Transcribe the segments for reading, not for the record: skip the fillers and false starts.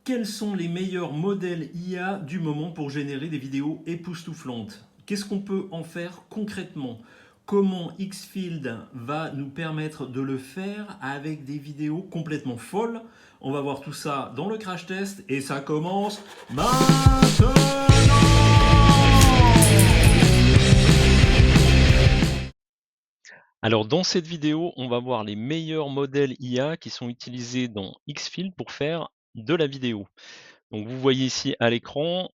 Quels sont les meilleurs modèles IA du moment pour générer des vidéos époustouflantes? Qu'est-ce qu'on peut en faire concrètement? Comment Xfield va nous permettre de le faire avec des vidéos complètement folles? On va voir tout ça dans le crash test et ça commence maintenant! Alors dans cette vidéo, on va voir les meilleurs modèles IA qui sont utilisés dans Xfield pour faire de la vidéo. Donc vous voyez ici à l'écran,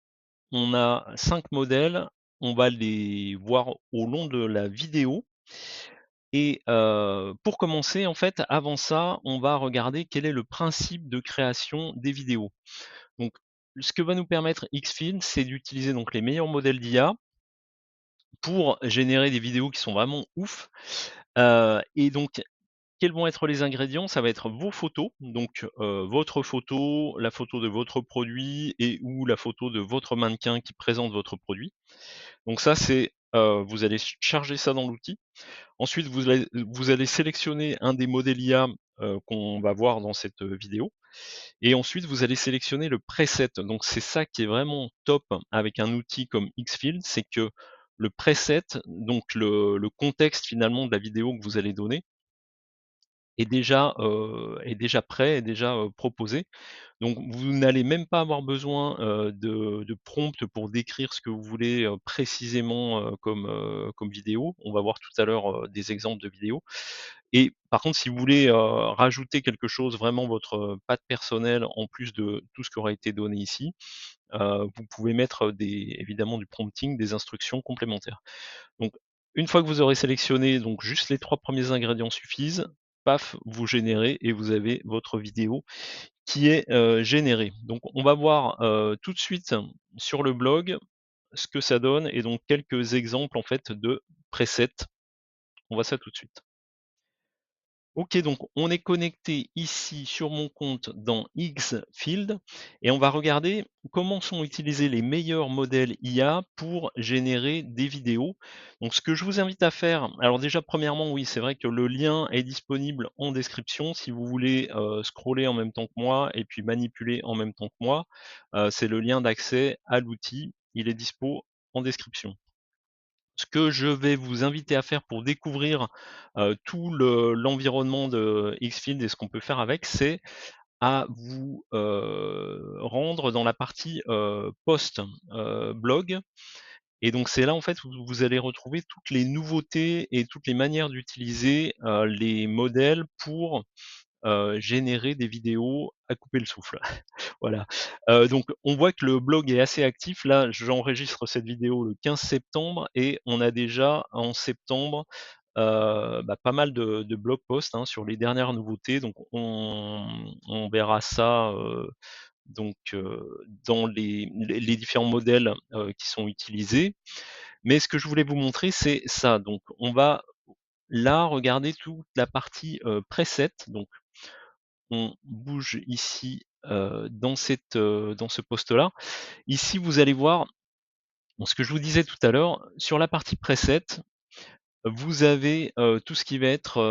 on a 5 modèles, on va les voir au long de la vidéo. Et pour commencer, en fait, avant ça, on va regarder quel est le principe de création des vidéos. Donc ce que va nous permettre Xfield, c'est d'utiliser donc les meilleurs modèles d'IA pour générer des vidéos qui sont vraiment ouf. Et donc quels vont être les ingrédients? Ça va être vos photos, donc votre photo, la photo de votre produit et ou la photo de votre mannequin qui présente votre produit. Donc ça, c'est, vous allez charger ça dans l'outil. Ensuite, vous allez sélectionner un des modèles IA, qu'on va voir dans cette, vidéo et ensuite vous allez sélectionner le preset. Donc c'est ça qui est vraiment top avec un outil comme Xfield, c'est que le preset, donc le contexte finalement de la vidéo que vous allez donner, est déjà prêt, est déjà, proposé. Donc vous n'allez même pas avoir besoin, de prompt pour décrire ce que vous voulez, précisément, comme vidéo. On va voir tout à l'heure, des exemples de vidéos et par contre, si vous voulez, rajouter quelque chose, vraiment votre, patte personnelle en plus de tout ce qui aura été donné ici, vous pouvez mettre évidemment du prompting, des instructions complémentaires. Donc, une fois que vous aurez sélectionné, donc juste les 3 premiers ingrédients suffisent, paf, vous générez et vous avez votre vidéo qui est, générée. Donc on va voir, tout de suite sur le blog ce que ça donne et donc quelques exemples en fait de presets. On voit ça tout de suite. OK, donc on est connecté ici sur mon compte dans Xfield et on va regarder comment sont utilisés les meilleurs modèles IA pour générer des vidéos. Donc ce que je vous invite à faire, alors déjà premièrement, oui, c'est vrai que le lien est disponible en description si vous voulez, scroller en même temps que moi et puis manipuler en même temps que moi, c'est le lien d'accès à l'outil, il est dispo en description. Ce que je vais vous inviter à faire pour découvrir, tout l'environnement de Xfield et ce qu'on peut faire avec, c'est à vous, rendre dans la partie, post, blog et donc c'est là, en fait, où vous allez retrouver toutes les nouveautés et toutes les manières d'utiliser, les modèles pour, générer des vidéos à couper le souffle. Voilà. Donc on voit que le blog est assez actif. Là, j'enregistre cette vidéo le 15 septembre et on a déjà en septembre, pas mal de blog posts, hein, sur les dernières nouveautés. Donc on verra ça, donc dans les différents modèles, qui sont utilisés. Mais ce que je voulais vous montrer, c'est ça. Donc on va là regarder toute la partie, preset. Donc on bouge ici, dans ce poste-là. Ici, vous allez voir, bon, ce que je vous disais tout à l'heure, sur la partie preset, vous avez, tout ce qui va être,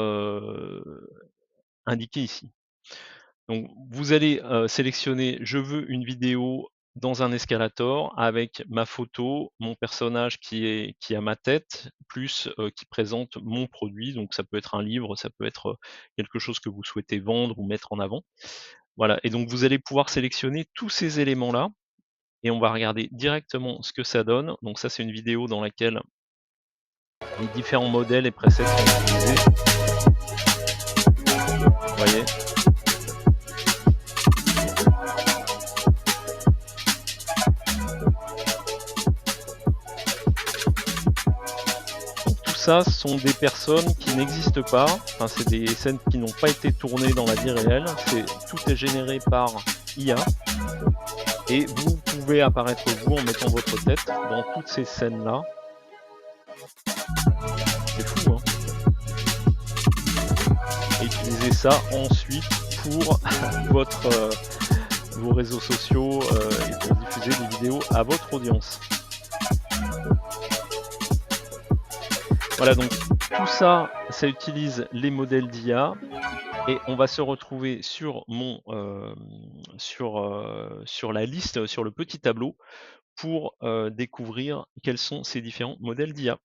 indiqué ici. Donc vous allez, sélectionner: «Je veux une vidéo dans un escalator avec ma photo, mon personnage qui a ma tête, plus, qui présente mon produit». Donc ça peut être un livre, ça peut être, quelque chose que vous souhaitez vendre ou mettre en avant. Voilà et donc vous allez pouvoir sélectionner tous ces éléments-là et on va regarder directement ce que ça donne. Donc ça, c'est une vidéo dans laquelle les différents modèles et presets sont utilisés. Vous voyez? Donc tout ça sont des personnes qui n'existent pas, enfin c'est des scènes qui n'ont pas été tournées dans la vie réelle, tout est généré par IA et vous pouvez apparaître vous en mettant votre tête dans toutes ces scènes-là. C'est fou, hein? Et utiliser ça ensuite pour votre, vos réseaux sociaux, et pour diffuser des vidéos à votre audience. Voilà donc tout ça, ça utilise les modèles d'IA et on va se retrouver sur sur la liste, sur le petit tableau pour, découvrir quels sont ces différents modèles d'IA.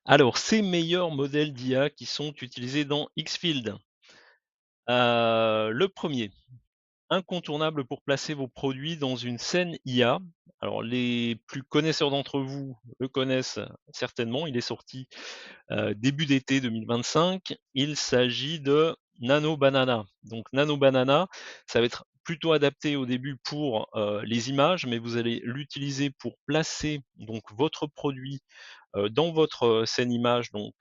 Alors, ces meilleurs modèles d'IA qui sont utilisés dans Xfield. Le premier, incontournable pour placer vos produits dans une scène IA. Alors les plus connaisseurs d'entre vous le connaissent certainement, il est sorti, début d'été 2025. Il s'agit de Nano Banana. Donc Nano Banana, ça va être plutôt adapté au début pour, les images, mais vous allez l'utiliser pour placer donc votre produit dans votre, scène image donc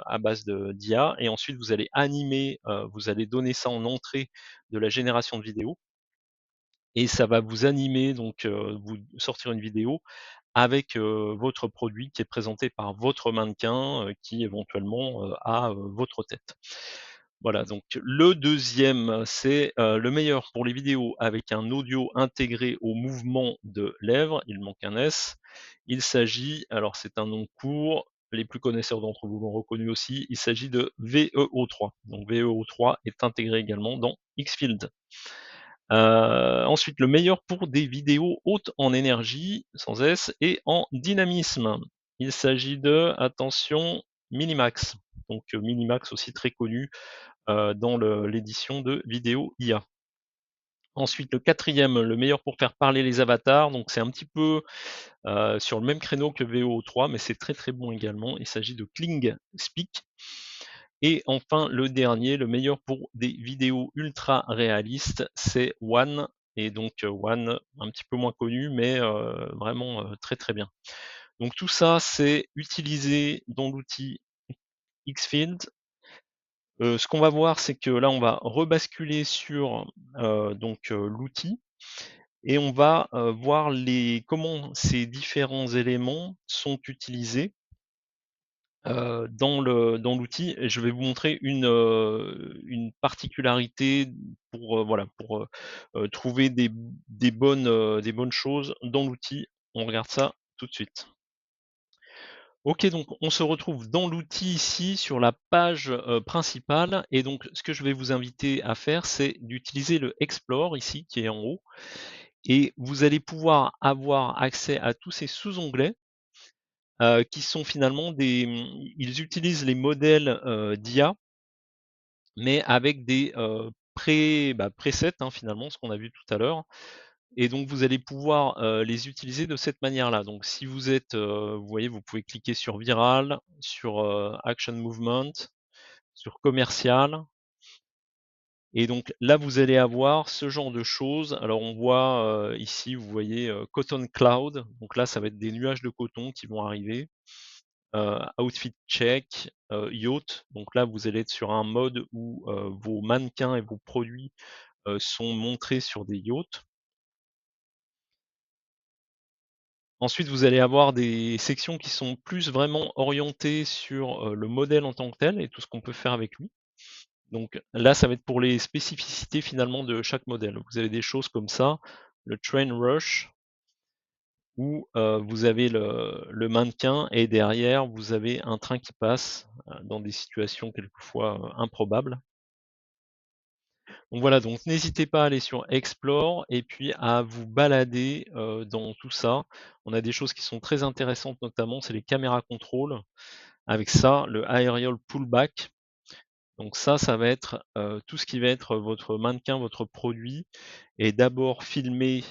à base de d'IA et ensuite vous allez animer, vous allez donner ça en entrée de la génération de vidéo et ça va vous animer donc vous sortir une vidéo avec, votre produit qui est présenté par votre mannequin, qui éventuellement, a, votre tête. Voilà, donc le deuxième, c'est, le meilleur pour les vidéos avec un audio intégré au mouvement de lèvres, il manque un S. Il s'agit, alors c'est un nom court, les plus connaisseurs d'entre vous l'ont reconnu aussi, il s'agit de VEO3. Donc VEO3 est intégré également dans Xfield. Ensuite, le meilleur pour des vidéos hautes en énergie, sans S, et en dynamisme. Il s'agit de, attention, Minimax. Donc Minimax aussi très connu dans l'édition de vidéos IA. Ensuite, le quatrième, le meilleur pour faire parler les avatars. Donc c'est un petit peu sur le même créneau que VO3, mais c'est très très bon également. Il s'agit de Kling Speak. Et enfin, le dernier, le meilleur pour des vidéos ultra réalistes, c'est One. Et donc One, un petit peu moins connu, mais vraiment très très bien. Donc tout ça, c'est utilisé dans l'outil Xfield. Ce qu'on va voir, c'est que là, on va rebasculer sur donc l'outil et on va voir comment ces différents éléments sont utilisés dans l'outil et je vais vous montrer une particularité pour, voilà, pour, trouver des bonnes choses dans l'outil. On regarde ça tout de suite. OK, donc on se retrouve dans l'outil ici sur la page, principale et donc ce que je vais vous inviter à faire, c'est d'utiliser le Explore ici qui est en haut et vous allez pouvoir avoir accès à tous ces sous-onglets qui sont finalement ils utilisent les modèles, d'IA, mais avec des, presets, hein, finalement, ce qu'on a vu tout à l'heure et donc vous allez pouvoir, les utiliser de cette manière-là. Donc si vous êtes, vous voyez, vous pouvez cliquer sur Viral, sur, Action Movement, sur Commercial et donc là, vous allez avoir ce genre de choses. Alors on voit, ici, vous voyez, Cotton Cloud, donc là, ça va être des nuages de coton qui vont arriver. Outfit check, yacht, donc là vous allez être sur un mode où, vos mannequins et vos produits, sont montrés sur des yachts. Ensuite, vous allez avoir des sections qui sont plus vraiment orientées sur, le modèle en tant que tel et tout ce qu'on peut faire avec lui. Donc là, ça va être pour les spécificités finalement de chaque modèle. Vous avez des choses comme ça, le train rush où, vous avez le mannequin et derrière vous avez un train qui passe, dans des situations quelquefois, improbables. Donc voilà, donc n'hésitez pas à aller sur Explore et puis à vous balader, dans tout ça. On a des choses qui sont très intéressantes notamment, c'est les caméras contrôle. Avec ça, le aerial pullback. Donc ça va être, tout ce qui va être votre mannequin, votre produit est d'abord filmé,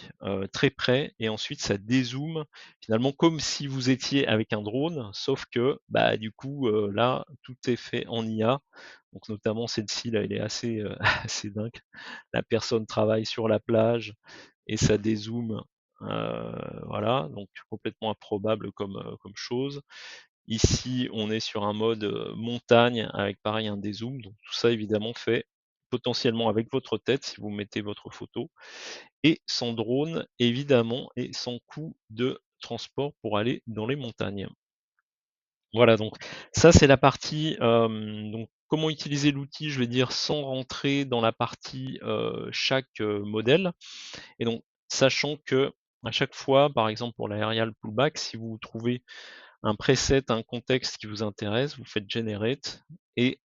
très près et ensuite ça dézoome finalement comme si vous étiez avec un drone, sauf que, bah, du coup, là, tout est fait en IA. Donc notamment celle-ci là, elle est assez, assez dingue. La personne travaille sur la plage et ça dézoome, voilà, donc complètement improbable comme chose. Ici, on est sur un mode, montagne avec pareil un dézoom, donc tout ça évidemment fait potentiellement avec votre tête si vous mettez votre photo et sans drone évidemment et sans coût de transport pour aller dans les montagnes. Voilà donc ça c'est la partie, donc comment utiliser l'outil, je vais dire sans rentrer dans la partie, chaque, modèle et donc sachant que à chaque fois, par exemple pour l'aerial pullback, si vous trouvez un preset, un contexte qui vous intéresse, vous faites generate et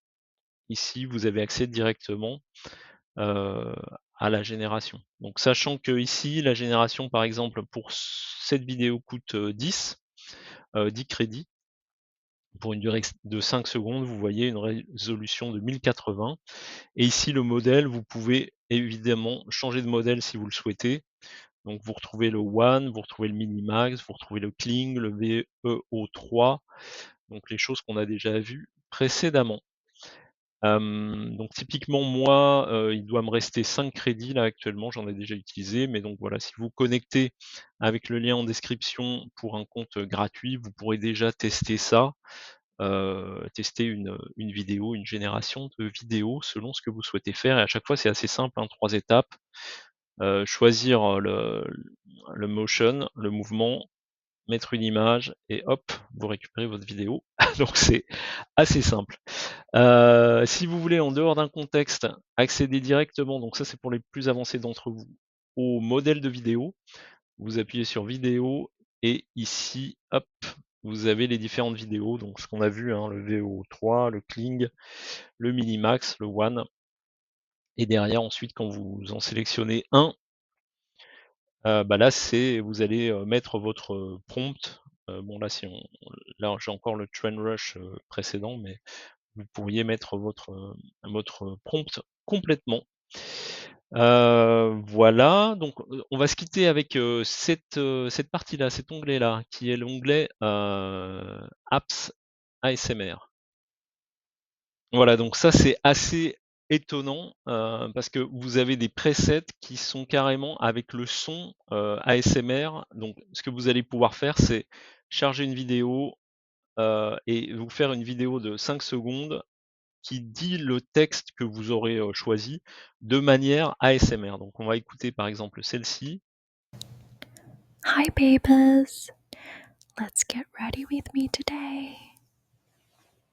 ici, vous avez accès directement heu, à la génération. Donc sachant que ici, la génération, par exemple, pour cette vidéo coûte 10 crédits pour une durée de 5 secondes. Vous voyez une résolution de 1080 et ici, le modèle, vous pouvez évidemment changer de modèle si vous le souhaitez. Donc vous retrouvez le One, vous retrouvez le Minimax, vous retrouvez le Kling, le VEO3, donc les choses qu'on a déjà vues précédemment. Donc typiquement moi, il doit me rester 5 crédits là actuellement, j'en ai déjà utilisé, mais donc voilà, si vous connectez avec le lien en description pour un compte gratuit, vous pourrez déjà tester ça, tester une vidéo, une génération de vidéos selon ce que vous souhaitez faire et à chaque fois c'est assez simple, hein, 3 étapes. Choisir, le motion, le mouvement, mettre une image et hop, vous récupérez votre vidéo. Donc c'est assez simple. Si vous voulez en dehors d'un contexte accéder directement, donc ça c'est pour les plus avancés d'entre vous, au modèle de vidéo, vous appuyez sur vidéo et ici, hop, vous avez les différentes vidéos, donc ce qu'on a vu, hein, le VO3, le Kling, le Minimax, le One et derrière ensuite quand vous en sélectionnez un, bah là, c'est vous allez, mettre votre, prompt, bon là si on là j'ai encore le Trend Rush, précédent, mais vous pourriez mettre votre prompt complètement. Voilà, donc, on va se quitter avec, cette partie-là, cet onglet-là, qui est l'onglet, Apps ASMR. Voilà, donc ça, c'est assez étonnant, parce que vous avez des presets qui sont carrément avec le son, ASMR. Donc ce que vous allez pouvoir faire, c'est charger une vidéo, et vous faire une vidéo de 5 secondes qui dit le texte que vous aurez, choisi de manière ASMR. Donc on va écouter par exemple celle-ci. Hi, papers. Let's get ready with me today.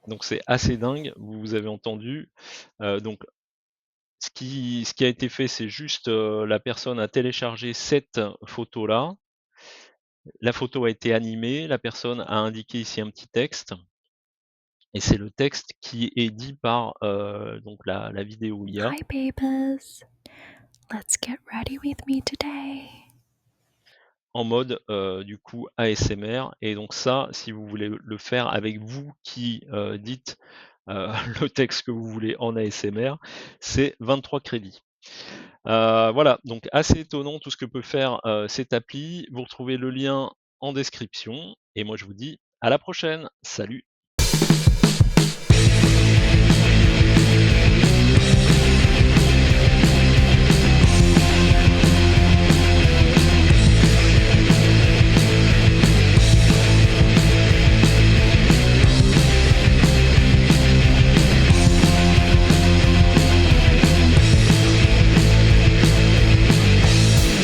Donc c'est assez dingue, vous avez entendu. Donc ce qui a été fait, c'est juste, la personne a téléchargé cette photo-là. La photo a été animée, la personne a indiqué ici un petit texte et c'est le texte qui est dit par, donc la vidéo IA Hi, papers. Let's get ready with me today. en mode, du coup ASMR et donc ça, si vous voulez le faire avec vous qui, dites, le texte que vous voulez en ASMR, c'est 23 crédits. Voilà, donc assez étonnant tout ce que peut faire, cette appli. Vous retrouvez le lien en description et moi je vous dis à la prochaine. Salut!